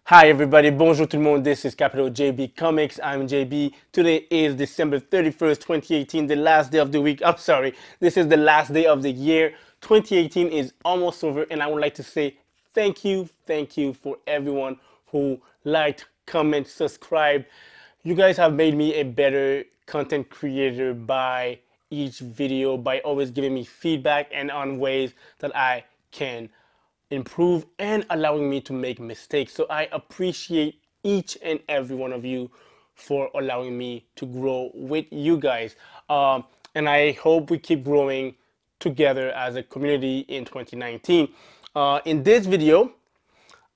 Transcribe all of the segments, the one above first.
Hi everybody, bonjour tout le monde, this is Capital JB Comics, I'm JB. Today is December 31st, 2018, the last day of the week. I'm sorry, this is the last day of the year. 2018 is almost over and I would like to say thank you for everyone who liked, comment, subscribe. You guys have made me a better content creator by each video, by always giving me feedback and on ways that I can improve and allowing me to make mistakes. So I appreciate each and every one of you for allowing me to grow with you guys. And I hope we keep growing together as a community in 2019. In this video,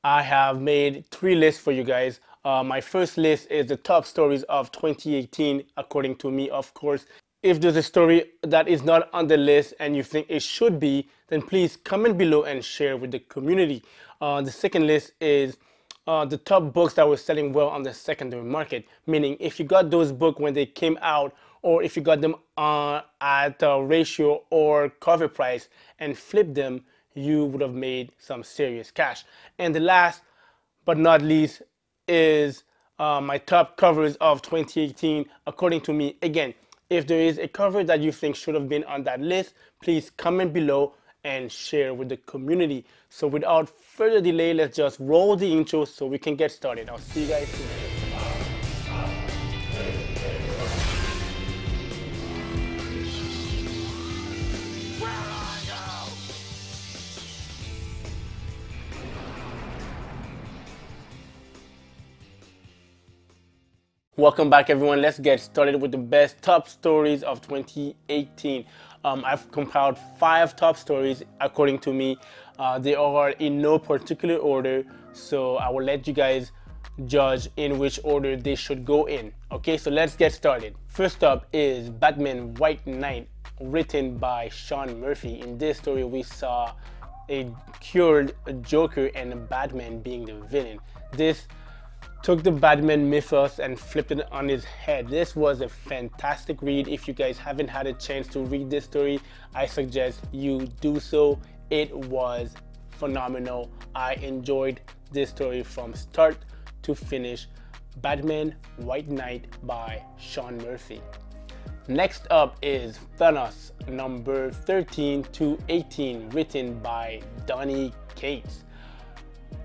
I have made 3 lists for you guys. My first list is the top stories of 2018, according to me, of course. If there's a story that is not on the list and you think it should be, then please comment below and share with the community. The second list is the top books that were selling well on the secondary market, meaning if you got those books when they came out, or if you got them at a ratio or cover price and flipped them, you would have made some serious cash. And the last but not least is my top covers of 2018, according to me. Again, if there is a cover that you think should have been on that list, please comment below and share with the community. So without further delay, let's just roll the intro so we can get started. I'll see you guys soon. Welcome back everyone. Let's get started with the best top stories of 2018. I've compiled 5 top stories according to me. They are in no particular order, so I will let you guys judge in which order they should go in. Okay, so let's get started. First up is Batman White Knight, written by Sean Murphy. In this story we saw a cured Joker and Batman being the villain. This took the Batman mythos and flipped it on his head. This was a fantastic read. If you guys haven't had a chance to read this story, I suggest you do so. It was phenomenal. I enjoyed this story from start to finish. Batman White Knight by Sean Murphy. Next up is Thanos number 13 to 18, written by Donny Cates.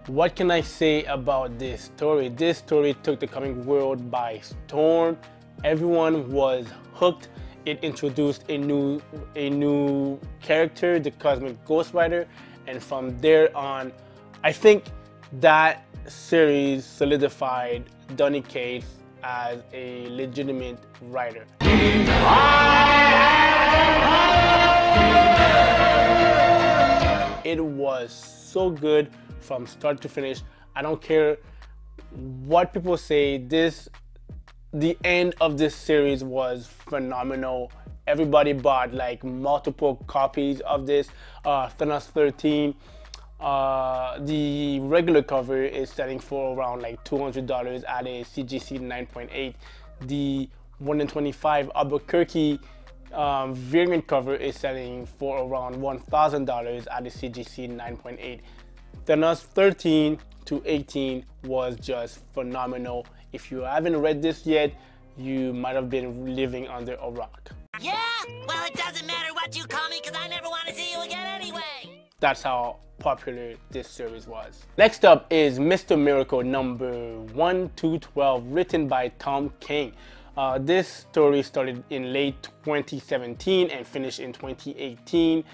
What can I say about this story? This story took the comic world by storm. Everyone was hooked. It introduced a new character, the Cosmic Ghost Rider, and from there on, I think that series solidified Donny Cates as a legitimate writer. It was so good from start to finish. I don't care what people say, the end of this series was phenomenal. Everybody bought like multiple copies of this. Thanos 13, the regular cover is selling for around like $200 at a CGC 9.8. The 1 in 25 Albuquerque variant cover is selling for around $1,000 at a CGC 9.8. Thanos 13 to 18 was just phenomenal. If you haven't read this yet, you might have been living under a rock. Yeah, well, it doesn't matter what you call me because I never want to see you again anyway. That's how popular this series was. Next up is Mr. Miracle number 1 to 12, written by Tom King. This story started in late 2017 and finished in 2018.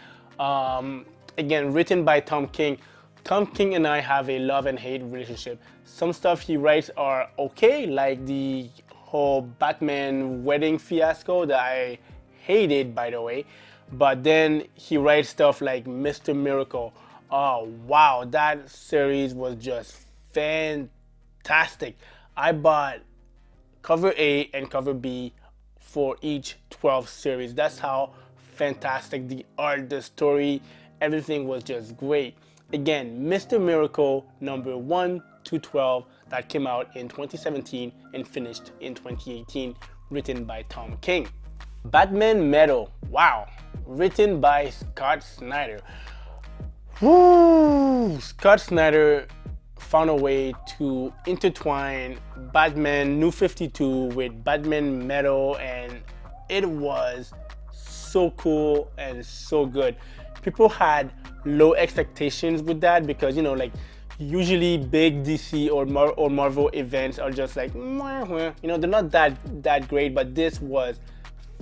Again, written by Tom King. Tom King and I have a love and hate relationship. Some stuff he writes are okay, like the whole Batman wedding fiasco that I hated, by the way. But then he writes stuff like Mr. Miracle. Oh wow, that series was just fantastic. I bought cover A and cover B for each 12 series. That's how fantastic the art, the story, everything was just great. Again, Mr. Miracle number 1 to 12 that came out in 2017 and finished in 2018, written by Tom King. Batman Metal, wow, written by Scott Snyder. Woo! Scott Snyder found a way to intertwine Batman New 52 with Batman Metal, and it was so cool and so good. People had low expectations with that because, you know, like usually big DC or Marvel events are just like, you know, they're not that great, but this was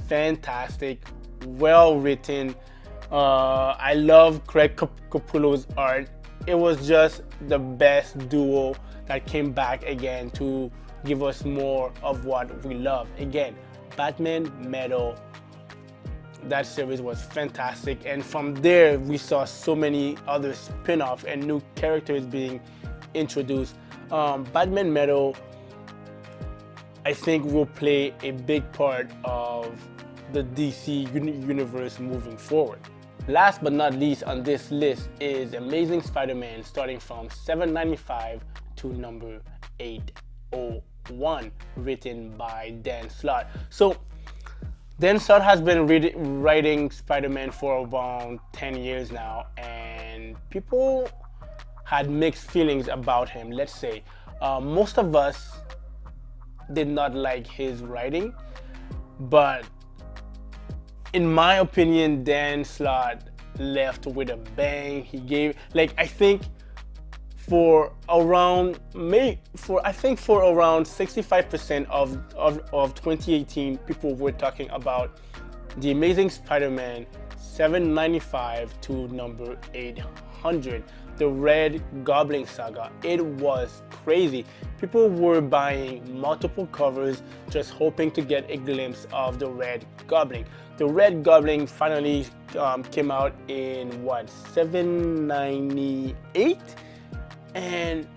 fantastic, well written. I love Craig Capullo's art. It was just the best duo that came back again to give us more of what we love. Again, Batman Metal, that series was fantastic, and from there we saw so many other spin-offs and new characters being introduced. Batman Metal, I think, will play a big part of the DC universe moving forward. Last but not least on this list is Amazing Spider-Man, starting from 795 to number 801, written by Dan Slott. So Dan Slott has been writing Spider-Man for around 10 years now, and people had mixed feelings about him, let's say. Most of us did not like his writing, but in my opinion, Dan Slott left with a bang. He gave, like, I think for around 65% of 2018, people were talking about The Amazing Spider-Man 795 to number 800, the Red Goblin saga. It was crazy. People were buying multiple covers just hoping to get a glimpse of the Red Goblin. The Red Goblin finally came out in what, 798? And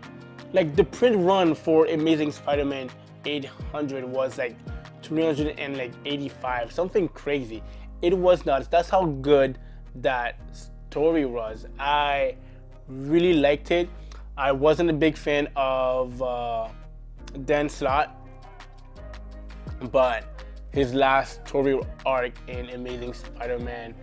like the print run for Amazing Spider-Man 800 was like 385, something crazy. It was nuts. That's how good that story was. I really liked it. I wasn't a big fan of Dan Slott, but his last story arc in Amazing Spider-Man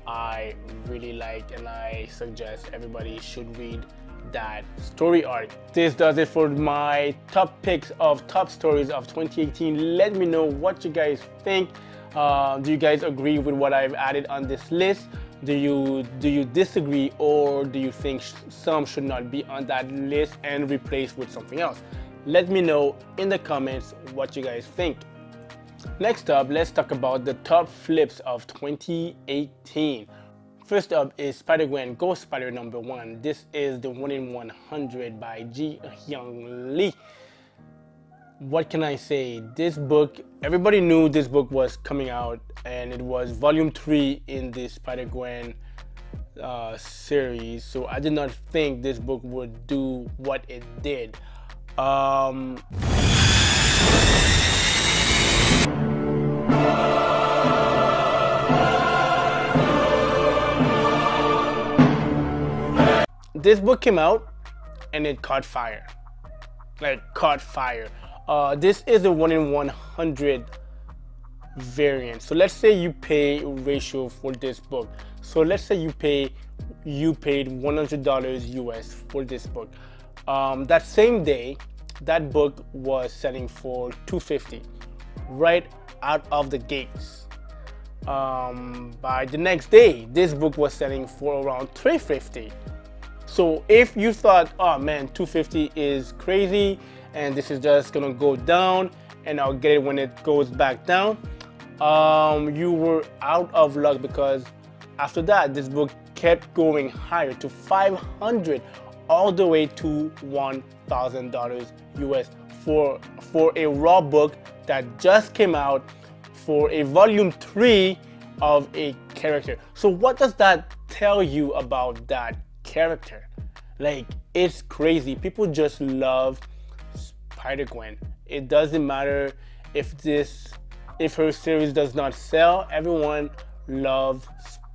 I really liked, and I suggest everybody should read that story arc. This does it for my top picks of top stories of 2018. Let me know what you guys think. Do you guys agree with what I've added on this list? Do you disagree, or do you think some should not be on that list and replaced with something else? Let me know in the comments what you guys think. Next up, let's talk about the top flips of 2018. First up is Spider-Gwen Ghost Spider number 1. This is the 1 in 100 by Ji Hyung Lee. What can I say? This book, everybody knew this book was coming out, and it was volume 3 in the Spider-Gwen series, so I did not think this book would do what it did. This book came out and it caught fire. Like, caught fire. This is a 1 in 100 variant. So let's say you pay ratio for this book. So let's say you paid $100 US for this book. That same day, that book was selling for $250 right out of the gates. By the next day, this book was selling for around $350. So if you thought, oh man, $250 is crazy and this is just gonna go down and I'll get it when it goes back down, you were out of luck, because after that, this book kept going higher to $500 all the way to $1,000 US for a raw book that just came out for a volume 3 of a character. So what does that tell you about that character? Like, it's crazy. People just love Spider-Gwen. It doesn't matter if her series does not sell. Everyone loves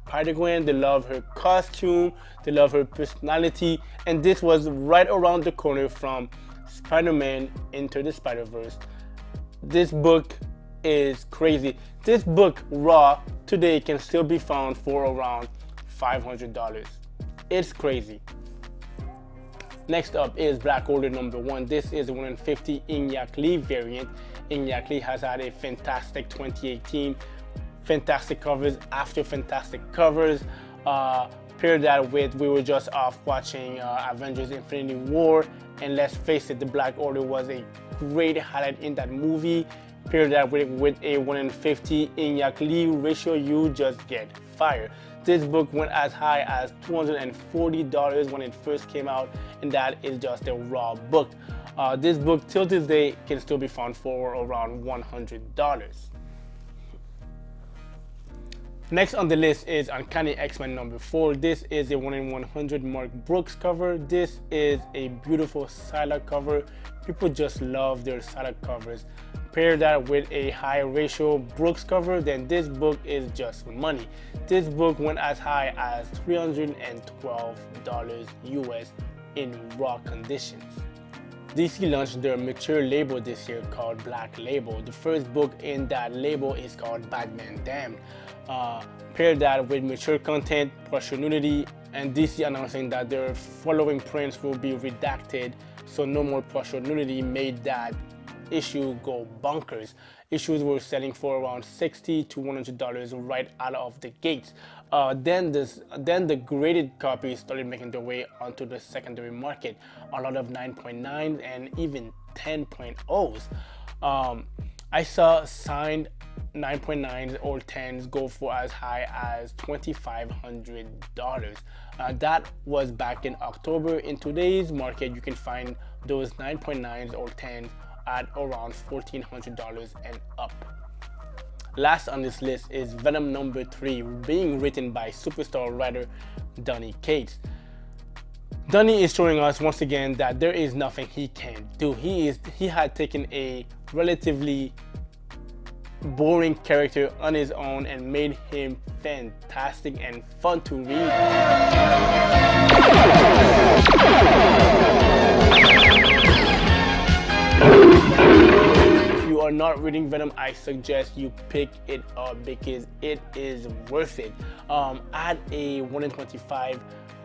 Spider-Gwen. They love her costume, they love her personality, and this was right around the corner from Spider-Man Into the Spider-Verse. This book is crazy. This book raw today can still be found for around $500. It's crazy. Next up is Black Order number 1. This is the 150 Inyak Lee variant. Inyak Lee has had a fantastic 2018, fantastic covers after fantastic covers. Pair that with, we were just off watching Avengers Infinity War, and let's face it, the Black Order was a great highlight in that movie. Pair that with a 150 Inyak Lee ratio, you just get fire. This book went as high as $240 when it first came out, and that is just a raw book. This book till this day can still be found for around $100. Next on the list is Uncanny X-Men number 4. This is a 1 in 100 Mark Brooks cover. This is a beautiful Psylocke cover. People just love their Psylocke covers. Pair that with a high ratio Brooks cover, then this book is just money. This book went as high as $312 US in raw conditions. DC launched their mature label this year called Black Label. The first book in that label is called Batman Damned. Pair that with mature content, partial nudity, and DC announcing that their following prints will be redacted, so no more partial nudity, made that issue go bonkers. Issues were selling for around $60 to $100 right out of the gates. Then the graded copies started making their way onto the secondary market. A lot of 9.9s and even 10.0s. I saw signed 9.9s or 10s go for as high as $2,500. That was back in October. In today's market, you can find those 9.9s or 10s at around $1,400 and up. Last on this list is Venom number 3, being written by superstar writer Donny Cates. Donny is showing us once again that there is nothing he can't do. He had taken a relatively boring character on his own and made him fantastic and fun to read. If you are not reading Venom, I suggest you pick it up because it is worth it. Add a 1 in 25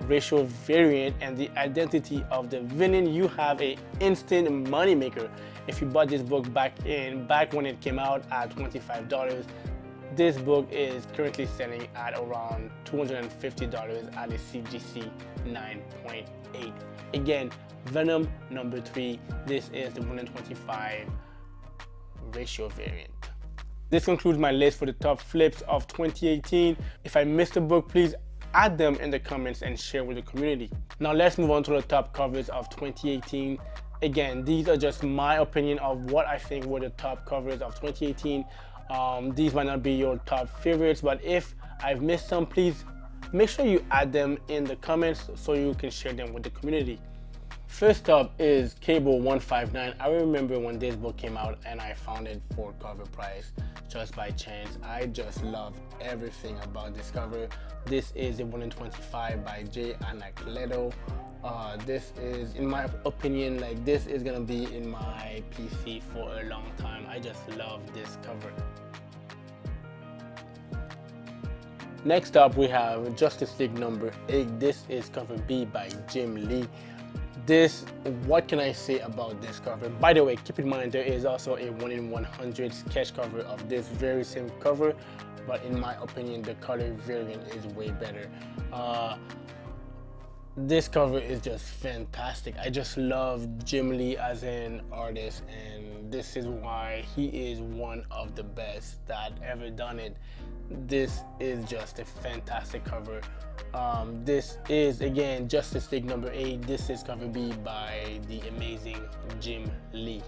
ratio variant and the identity of the villain, you have a instant money maker. If you bought this book back when it came out at $25, this book is currently selling at around $250 at a CGC 9.8. Again, Venom number 3, this is the 1 in 25 ratio variant. This concludes my list for the top flips of 2018. If I missed a book, please add them in the comments and share with the community. Now let's move on to the top covers of 2018. Again, these are just my opinion of what I think were the top covers of 2018. These might not be your top favorites, but if I've missed some, please make sure you add them in the comments so you can share them with the community. First up is Cable 159. I remember when this book came out and I found it for cover price just by chance. I just love everything about this cover. This is a 1 in 25 by Jay Anacleto. This is, in my opinion, like this is gonna be in my PC for a long time. I just love this cover. Next up we have Justice League number 8. This is cover B by Jim Lee. This, what can I say about this cover? By the way, keep in mind there is also a 1 in 100 sketch cover of this very same cover, but in my opinion the color variant is way better. This cover is just fantastic. I just love Jim Lee as an artist, and this is why he is one of the best that ever done it. This is just a fantastic cover. This is again Justice League number 8. This is cover B by the amazing Jim Lee.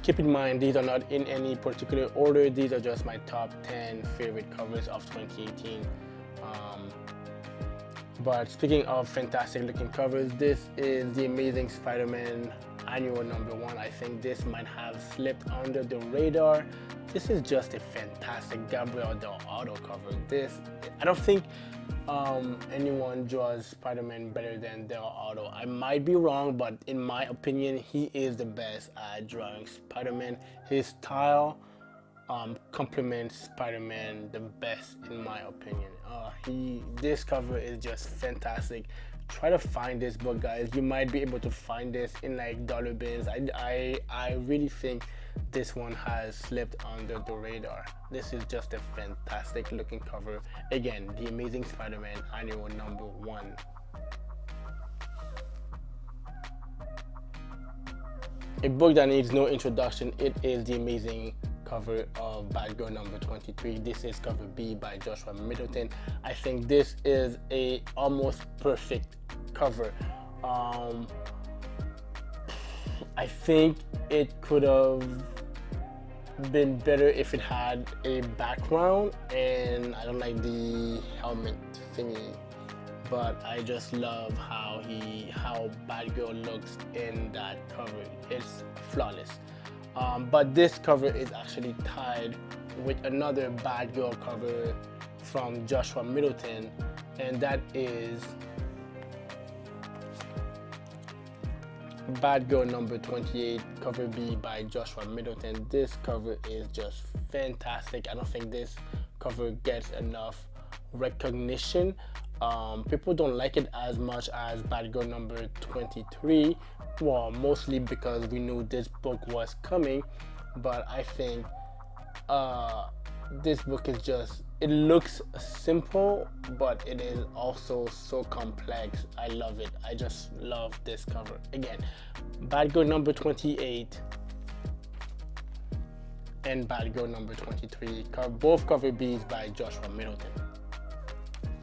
Keep in mind these are not in any particular order. These are just my top 10 favorite covers of 2018. But speaking of fantastic looking covers, this is the Amazing Spider-Man annual number 1. I think this might have slipped under the radar. This is just a fantastic Gabriel Del Auto cover. This, I don't think anyone draws Spider-Man better than Del Auto. I might be wrong, but in my opinion, he is the best at drawing Spider-Man. His style complements Spider-Man the best in my opinion. This cover is just fantastic. try to find this book, guys. You might be able to find this in like dollar bins. I really think this one has slipped under the radar. This is just a fantastic looking cover. Again, The Amazing Spider-Man Annual #1. A book that needs no introduction. It is the amazing cover of Batgirl #23. This is cover B by Joshua Middleton. I think this is a almost perfect cover. I think it could have been better if it had a background, and I don't like the helmet thingy, but I just love how Batgirl looks in that cover. It's flawless. But this cover is actually tied with another Batgirl cover from Joshua Middleton, and that is Batgirl #28, cover B by Joshua Middleton. This cover is just fantastic. I don't think this cover gets enough recognition. People don't like it as much as Batgirl #23, well, mostly because we knew this book was coming, but I think this book is just, it looks simple, but it is also so complex. I love it. I just love this cover. Again, Batgirl #28 and Batgirl #23, both cover Bs by Joshua Middleton.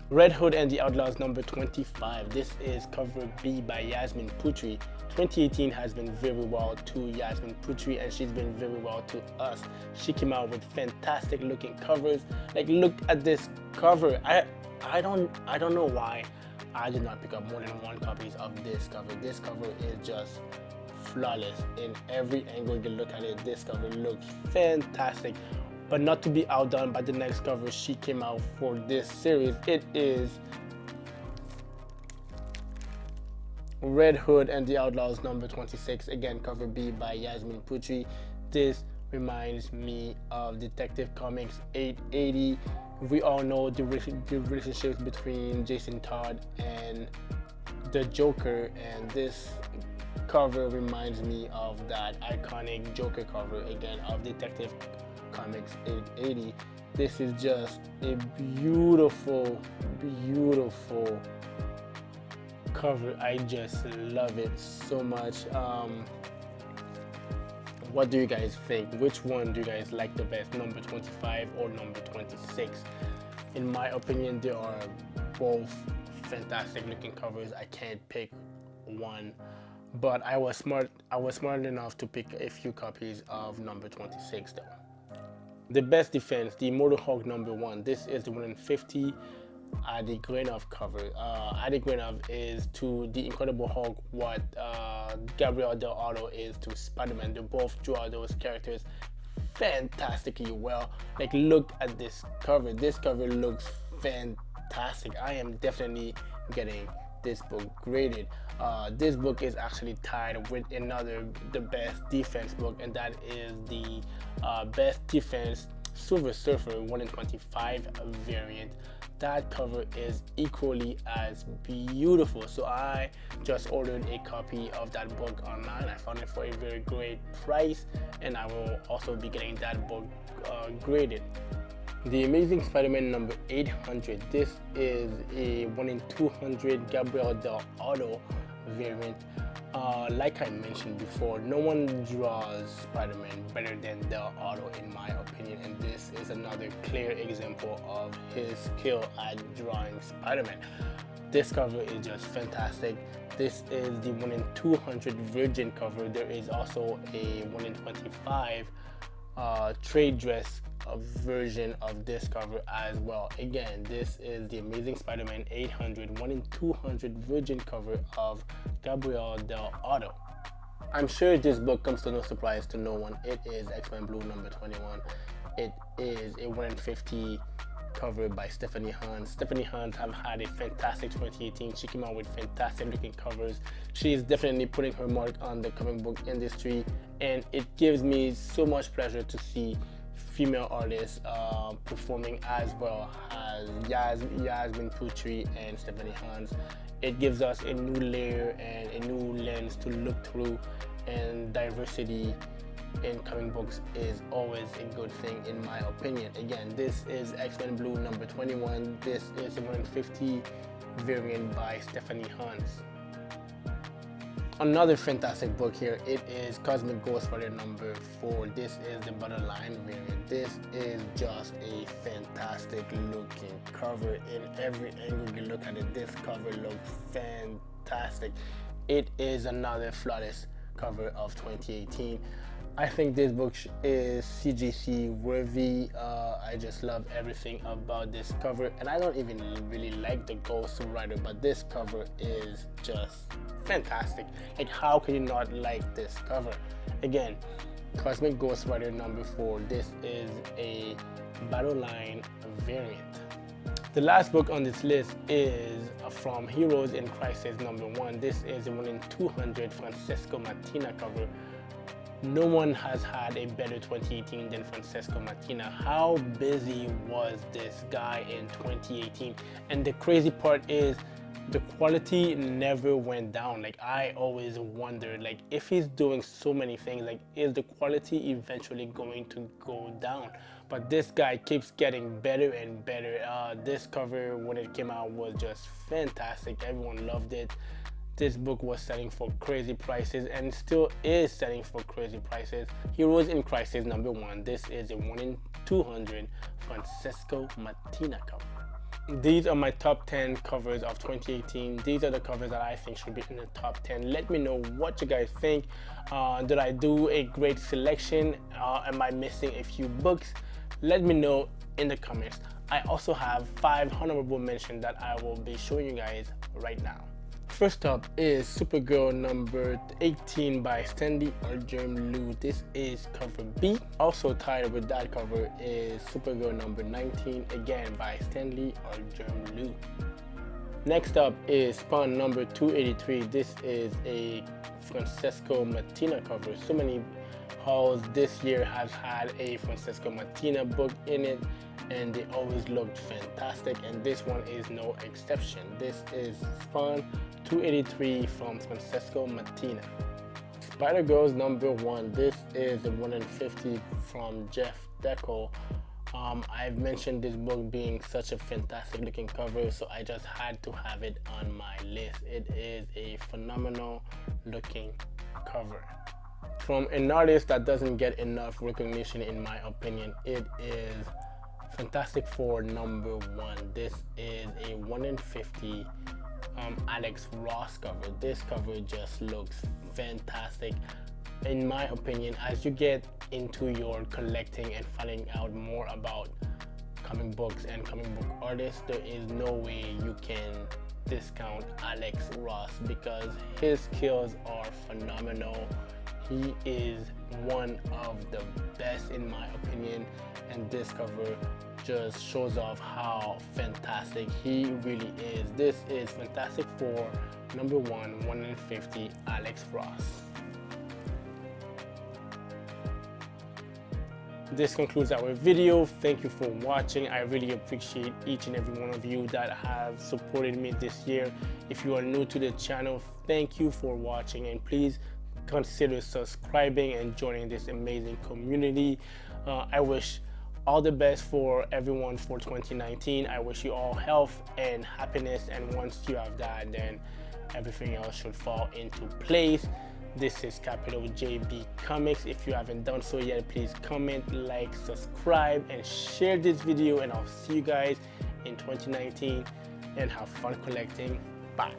Red Hood and the Outlaws #25. This is cover B by Yasmin Putri. 2018 has been very well to Yasmin Putri, and she's been very well to us. She came out with fantastic looking covers. Like, look at this cover. I don't know why I did not pick up more than 1 copy of this cover. This cover is just flawless in every angle you look at it. This cover looks fantastic. But not to be outdone by the next cover she came out for this series. It is Red Hood and the Outlaws #26. Again, cover B by Yasmin Putri. This reminds me of Detective Comics 880. We all know the relationships between Jason Todd and the Joker, and this cover reminds me of that iconic Joker cover, again, of Detective Comics 880. This is just a beautiful, beautiful cover. I just love it so much. What do you guys think? Which one do you guys like the best, #25 or #26? In my opinion, they are both fantastic looking covers. I can't pick one, but I was smart enough to pick a few copies of #26 though. The Best Defense, the Immortal Hulk #1. This is the 150 Adi Granov cover. Adi Granov is to the Incredible Hulk what Gabriel Del Auto is to Spider-Man. They both draw those characters fantastically well. Like, look at this cover. This cover looks fantastic. I am definitely getting this book graded. This book is actually tied with the Best Defense book, and that is the Best Defense Silver Surfer 1/25 variant. That cover is equally as beautiful, so I just ordered a copy of that book online. I found it for a very great price, and I will also be getting that book graded. The Amazing Spider-Man #800. This is a 1/200 Gabriel Del Auto variant. Like I mentioned before, no one draws Spider-Man better than Del Auto in my opinion, and this is another clear example of his skill at drawing Spider-Man. This cover is just fantastic. This is the 1/200 Virgin cover. There is also a 1/25 trade dress version of this cover as well. Again, this is the Amazing Spider-Man 800 1/200 Virgin cover of Gabriel Del Auto. I'm sure this book comes to no surprise to no one. It is X-Men Blue #21. It is a 1/50 cover by Stephanie Hans. Stephanie Hans have had a fantastic 2018. She came out with fantastic looking covers. She is definitely putting her mark on the comic book industry, and it gives me so much pleasure to see female artists performing as well as Yasmin Putri and Stephanie Hans. It gives us a new layer and a new lens to look through, and diversity in comic books is always a good thing in my opinion. Again, this is X-Men Blue number 21. This is a 150 variant by Stephanie Hans. Another fantastic book here, it is Cosmic Ghost Rider number 4. This is the Borderline variant. This is just a fantastic looking cover. In every angle you look at it, this cover looks fantastic. It is another flawless cover of 2018. I think this book is CGC worthy. I just love everything about this cover, and I don't even really like the Ghost Rider, but this cover is just fantastic. Like, how can you not like this cover? Again, Cosmic Ghost Rider number 4. This is a Battle Line variant. The last book on this list is from Heroes in Crisis number 1. This is a 1 in 200 Francesco Mattina cover. No one has had a better 2018 than Francesco Mattina. How busy was this guy in 2018? And the crazy part is the quality never went down. Like, I always wondered, like, if he's doing so many things, like, is the quality eventually going to go down? But this guy keeps getting better and better. This cover, when it came out, was just fantastic. Everyone loved it. This book was selling for crazy prices and still is selling for crazy prices. Heroes in Crisis number 1. This is a 1 in 200 Francesco Mattina cover. These are my top 10 covers of 2018. These are the covers that I think should be in the top 10. Let me know what you guys think. Did I do a great selection? Am I missing a few books? Let me know in the comments. I also have 5 honorable mentions that I will be showing you guys right now. First up is Supergirl number 18 by Stanley Arjun Liu. This is cover B. Also tied with that cover is Supergirl number 19, again by Stanley Arjun Liu. Next up is Spawn number 283. This is a Francesco Mattina cover. So many hauls this year has had a Francesco Mattina book in it, and they always looked fantastic, and this one is no exception. This is Spawn 283 from Francesco Mattina. Spider-Girls number 1. This is a 1 in 50 from Jeff Deco. I've mentioned this book being such a fantastic looking cover, so I just had to have it on my list. It is a phenomenal looking cover. From an artist that doesn't get enough recognition in my opinion, it is Fantastic Four number 1. This is a 1 in 50 Alex Ross cover. This cover just looks fantastic in my opinion. As you get into your collecting and finding out more about comic books and comic book artists, there is no way you can discount Alex Ross because his skills are phenomenal. He is one of the best in my opinion, and this cover just shows off how fantastic he really is. This is Fantastic Four number 1, 1 in 50, Alex Ross. This concludes our video. Thank you for watching. I really appreciate each and every one of you that have supported me this year. If you are new to the channel, thank you for watching, and please consider subscribing and joining this amazing community. I wish all the best for everyone for 2019. I wish you all health and happiness, and once you have that, then everything else should fall into place. This is Capital JB Comics. If you haven't done so yet, please comment, like, subscribe, and share this video, and I'll see you guys in 2019, and have fun collecting. Bye.